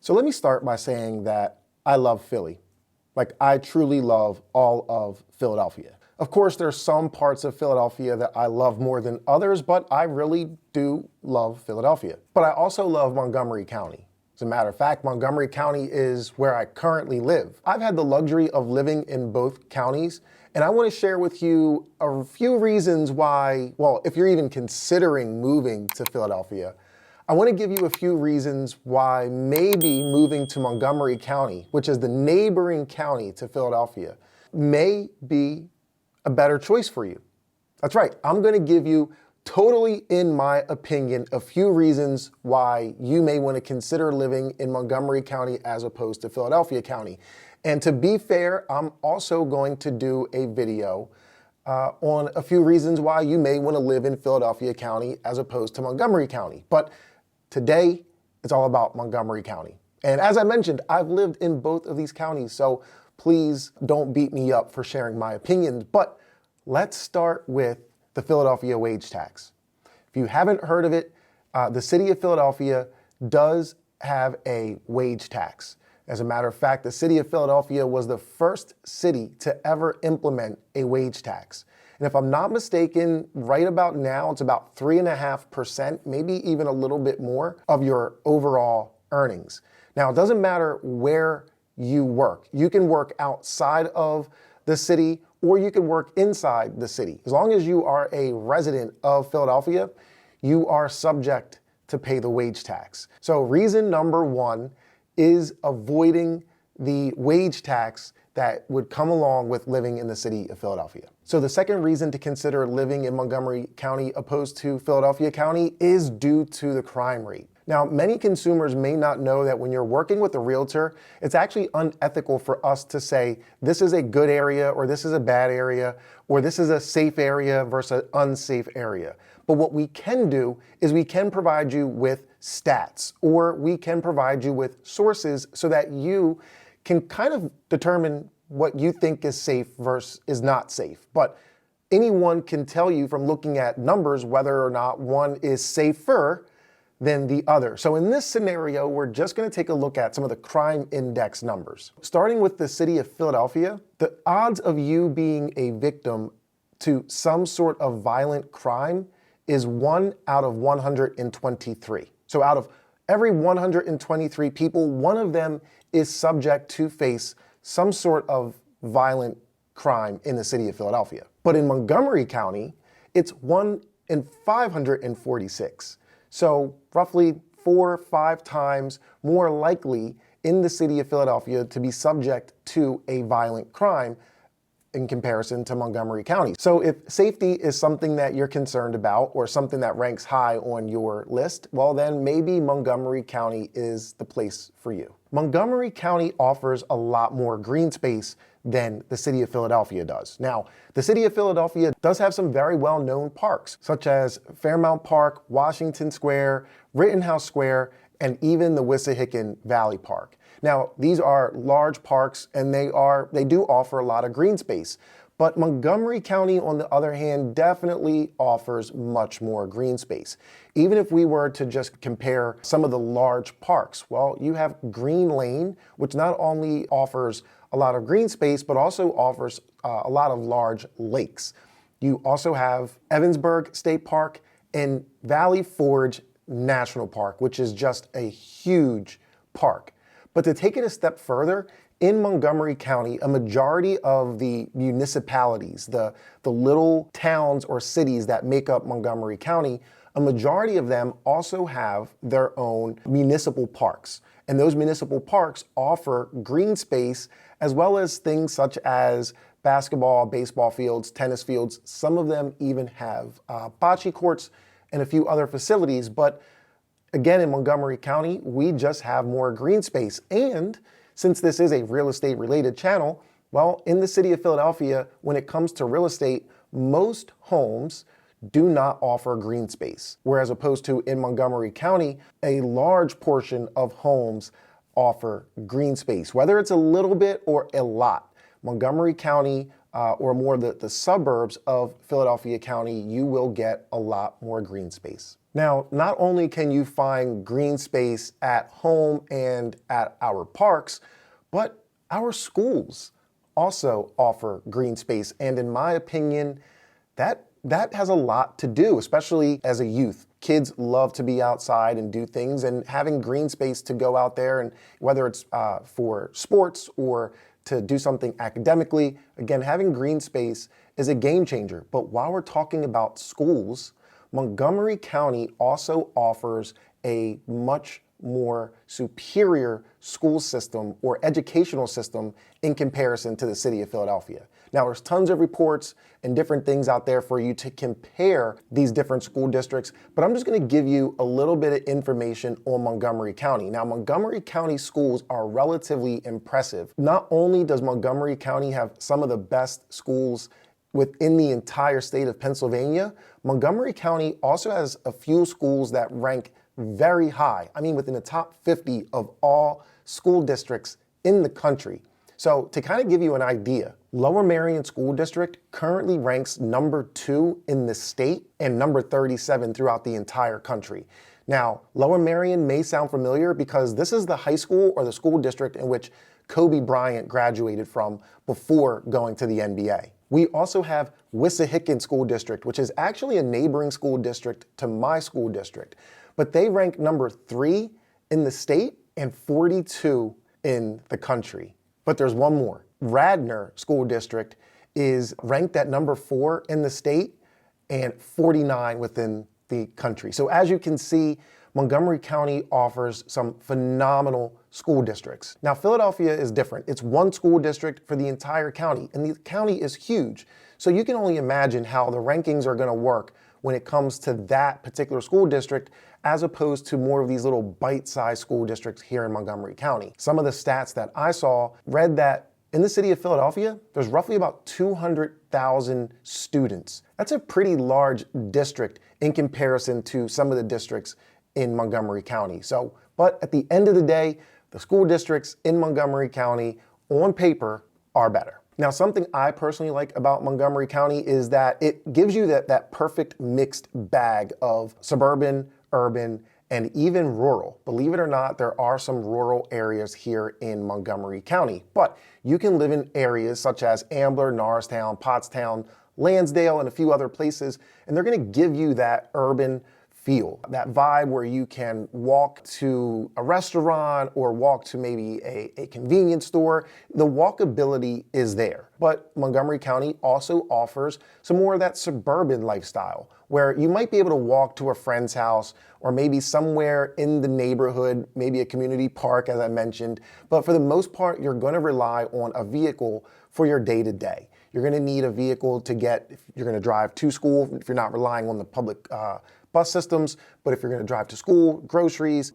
So let me start by saying that I love Philly. Like, I truly love all of Philadelphia. Of course, there's some parts of Philadelphia that I love more than others, but I really do love Philadelphia. But I also love Montgomery County. As a matter of fact, Montgomery County is where I currently live. I've had the luxury of living in both counties, and I want to share with you a few reasons why, well, if you're even considering moving to Philadelphia, I want to give you a few reasons why maybe moving to Montgomery County, which is the neighboring county to Philadelphia, may be a better choice for you. That's right, I'm going to give you, totally in my opinion, a few reasons why you may want to consider living in Montgomery County as opposed to Philadelphia County. And to be fair, I'm also going to do a video on a few reasons why you may want to live in Philadelphia County as opposed to Montgomery County. But today, it's all about Montgomery County. And as I mentioned, I've lived in both of these counties, so please don't beat me up for sharing my opinions. But let's start with the Philadelphia wage tax. If you haven't heard of it, the city of Philadelphia does have a wage tax. As a matter of fact, the city of Philadelphia was the first city to ever implement a wage tax. And if I'm not mistaken, right about now, it's about 3.5%, maybe even a little bit more of your overall earnings. Now, it doesn't matter where you work. You can work outside of the city or you can work inside the city. As long as you are a resident of Philadelphia, you are subject to pay the wage tax. So reason number one is avoiding the wage tax that would come along with living in the city of Philadelphia. So the second reason to consider living in Montgomery County opposed to Philadelphia County is due to the crime rate. Now, many consumers may not know that when you're working with a realtor, it's actually unethical for us to say, this is a good area, or this is a bad area, or this is a safe area versus an unsafe area. But what we can do is we can provide you with stats, or we can provide you with sources so that you can kind of determine what you think is safe versus is not safe. But anyone can tell you from looking at numbers whether or not one is safer than the other. So in this scenario, we're just going to take a look at some of the crime index numbers. Starting with the city of Philadelphia, the odds of you being a victim to some sort of violent crime is 1 out of 123. So out of every 123 people, one of them is subject to face some sort of violent crime in the city of Philadelphia. But in Montgomery County, it's 1 in 546. So roughly 4 or 5 times more likely in the city of Philadelphia to be subject to a violent crime in comparison to Montgomery County. So if safety is something that you're concerned about or something that ranks high on your list, well then maybe Montgomery County is the place for you. Montgomery County offers a lot more green space than the city of Philadelphia does. Now, the city of Philadelphia does have some very well-known parks, such as Fairmount Park, Washington Square, Rittenhouse Square, and even the Wissahickon Valley Park. Now, these are large parks and they do offer a lot of green space. But Montgomery County, on the other hand, definitely offers much more green space. Even if we were to just compare some of the large parks, well, you have Green Lane, which not only offers a lot of green space, but also offers a lot of large lakes. You also have Evansburg State Park and Valley Forge National Park, which is just a huge park. But to take it a step further, in Montgomery County, a majority of the municipalities, the little towns or cities that make up Montgomery County, a majority of them also have their own municipal parks. And those municipal parks offer green space as well as things such as basketball, baseball fields, tennis fields. Some of them even have bocce courts and a few other facilities. But again, in Montgomery County, we just have more green space. And since this is a real estate related channel, well, in the city of Philadelphia, when it comes to real estate, most homes do not offer green space. Whereas opposed to in Montgomery County, a large portion of homes offer green space, whether it's a little bit or a lot. Montgomery County or more the suburbs of Philadelphia County, you will get a lot more green space. Now, not only can you find green space at home and at our parks, but our schools also offer green space. And in my opinion, that has a lot to do, especially as a youth. Kids love to be outside and do things, and having green space to go out there, and whether it's for sports or to do something academically, again, having green space is a game changer. But while we're talking about schools, Montgomery County also offers a much more superior school system or educational system in comparison to the city of Philadelphia. Now, there's tons of reports and different things out there for you to compare these different school districts, but I'm just going to give you a little bit of information on Montgomery County. Now, Montgomery County schools are relatively impressive. Not only does Montgomery County have some of the best schools within the entire state of Pennsylvania, Montgomery County also has a few schools that rank very high. I mean, within the top 50 of all school districts in the country. So to kind of give you an idea, Lower Merion School District currently ranks number 2 in the state and number 37 throughout the entire country. Now, Lower Merion may sound familiar because this is the high school or the school district in which Kobe Bryant graduated from before going to the NBA. We also have Wissahickon School District, which is actually a neighboring school district to my school district, but they rank number 3 in the state and 42 in the country. But there's one more. Radnor School District is ranked at number 4 in the state and 49 within the country. So as you can see, Montgomery County offers some phenomenal school districts. Now, Philadelphia is different. It's one school district for the entire county, and the county is huge. So you can only imagine how the rankings are going to work when it comes to that particular school district, as opposed to more of these little bite-sized school districts here in Montgomery County. Some of the stats that I saw read that in the city of Philadelphia, there's roughly about 200,000 students. That's a pretty large district in comparison to some of the districts in Montgomery County. But at the end of the day, the school districts in Montgomery County, on paper, are better. Now, something I personally like about Montgomery County is that it gives you that perfect mixed bag of suburban, urban, and even rural. Believe it or not, there are some rural areas here in Montgomery County, but you can live in areas such as Ambler, Norristown, Pottstown, Lansdale, and a few other places, and they're going to give you that urban feel, that vibe where you can walk to a restaurant or walk to maybe a convenience store. The walkability is there. But Montgomery County also offers some more of that suburban lifestyle where you might be able to walk to a friend's house or maybe somewhere in the neighborhood, maybe a community park, as I mentioned. But for the most part, you're going to rely on a vehicle for your day-to-day. You're going to need a vehicle to get, if you're going to drive to school, if you're not relying on the public bus systems, but if you're going to drive to school, groceries,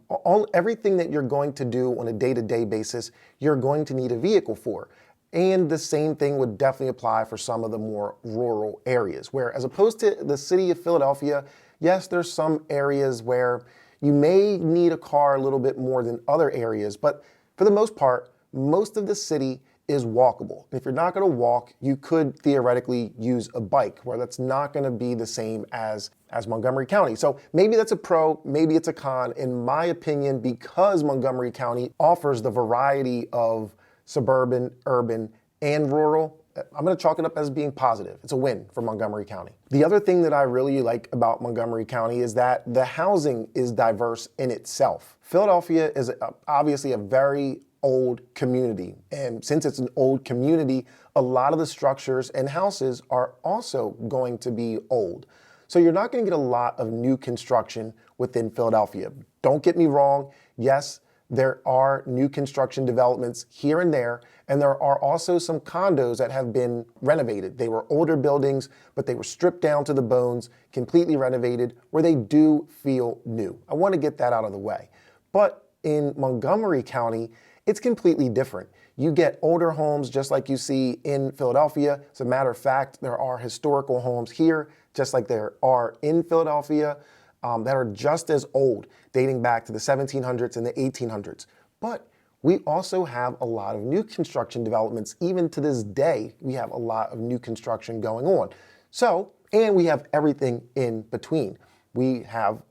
everything that you're going to do on a day-to-day basis, you're going to need a vehicle for. And the same thing would definitely apply for some of the more rural areas, where as opposed to the city of Philadelphia, yes, there's some areas where you may need a car a little bit more than other areas, but for the most part, most of the city is walkable. If you're not going to walk, you could theoretically use a bike, where that's not going to be the same as Montgomery County. So maybe that's a pro, maybe it's a con. In my opinion, because Montgomery County offers the variety of suburban, urban, and rural, I'm going to chalk it up as being positive. It's a win for Montgomery County. The other thing that I really like about Montgomery County is that the housing is diverse in itself. Philadelphia is obviously a very old community. And since it's an old community, a lot of the structures and houses are also going to be old. So you're not going to get a lot of new construction within Philadelphia. Don't get me wrong. Yes, there are new construction developments here and there are also some condos that have been renovated. They were older buildings, but they were stripped down to the bones, completely renovated, where they do feel new. I want to get that out of the way. But in Montgomery County, it's completely different. You get older homes just like you see in Philadelphia. As a matter of fact, there are historical homes here, just like there are in Philadelphia, that are just as old, dating back to the 1700s and the 1800s. But we also have a lot of new construction developments. Even to this day, we have a lot of new construction going on. So, and we have everything in between. We have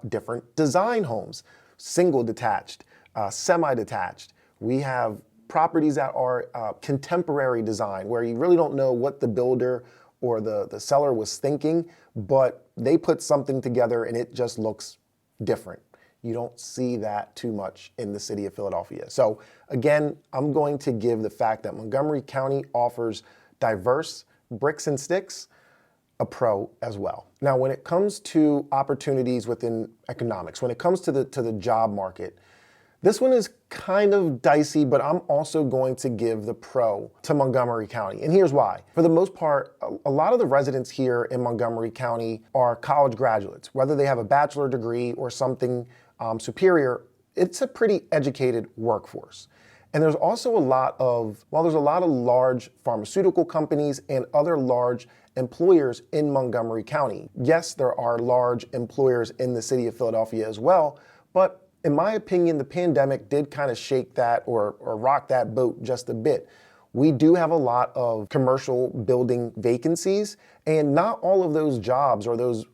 different design homes, single detached, semi-detached. We have properties that are contemporary design, where you really don't know what the builder or the seller was thinking, but they put something together and it just looks different. You don't see that too much in the city of Philadelphia. So again, I'm going to give the fact that Montgomery County offers diverse bricks and sticks a pro as well. Now, when it comes to opportunities within economics, when it comes to the job market, this one is kind of dicey, but I'm also going to give the pro to Montgomery County. And here's why. For the most part, a lot of the residents here in Montgomery County are college graduates. Whether they have a bachelor degree or something superior, it's a pretty educated workforce. And there's also there's a lot of large pharmaceutical companies and other large employers in Montgomery County. Yes, there are large employers in the city of Philadelphia as well, but in my opinion, the pandemic did kind of shake that or rock that boat just a bit. We do have a lot of commercial building vacancies, and not all of those jobs or those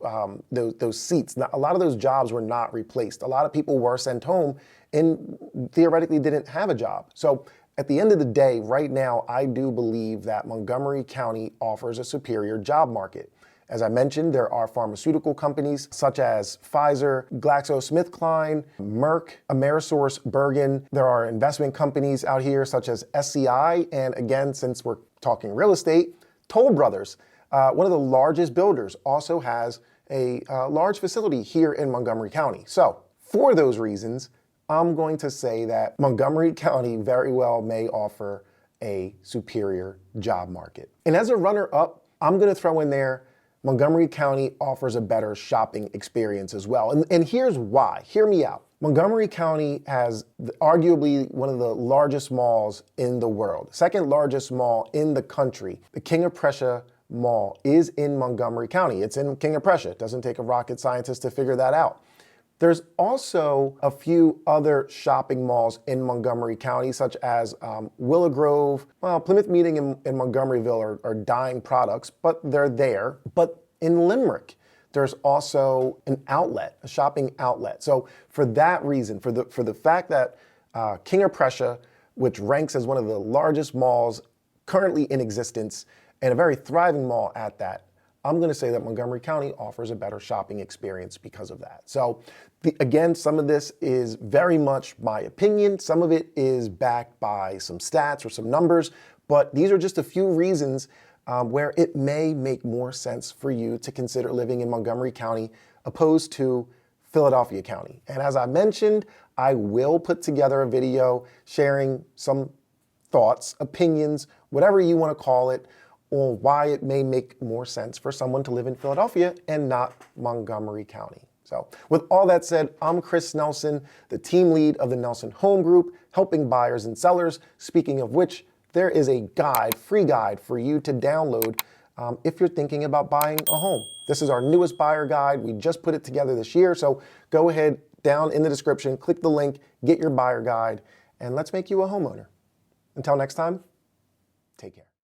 seats, a lot of those jobs were not replaced. A lot of people were sent home and theoretically didn't have a job. So at the end of the day, right now, I do believe that Montgomery County offers a superior job market. As I mentioned, there are pharmaceutical companies such as Pfizer, GlaxoSmithKline, Merck, AmerisourceBergen. There are investment companies out here such as SCI, and again, since we're talking real estate, Toll Brothers, one of the largest builders, also has a large facility here in Montgomery County. So for those reasons, I'm going to say that Montgomery County very well may offer a superior job market. And as a runner-up, I'm going to throw in there Montgomery County offers a better shopping experience as well. And here's why. Hear me out. Montgomery County has arguably one of the largest malls in the world, second largest mall in the country. The King of Prussia Mall is in Montgomery County. It's in King of Prussia. It doesn't take a rocket scientist to figure that out. There's also a few other shopping malls in Montgomery County, such as Willow Grove. Well, Plymouth Meeting and Montgomeryville are dying products, but they're there. But in Limerick, there's also an outlet, a shopping outlet. So for that reason, for the fact that King of Prussia, which ranks as one of the largest malls currently in existence, and a very thriving mall at that, I'm going to say that Montgomery County offers a better shopping experience because of that. So again, some of this is very much my opinion. Some of it is backed by some stats or some numbers, but these are just a few reasons where it may make more sense for you to consider living in Montgomery County opposed to Philadelphia County. And as I mentioned, I will put together a video sharing some thoughts, opinions, whatever you want to call it, on why it may make more sense for someone to live in Philadelphia and not Montgomery County. So with all that said, I'm Chris Nelson, the team lead of the Nelson Home Group, helping buyers and sellers. Speaking of which, there is a guide, free guide for you to download if you're thinking about buying a home. This is our newest buyer guide. We just put it together this year. So go ahead, down in the description, click the link, get your buyer guide, and let's make you a homeowner. Until next time, take care.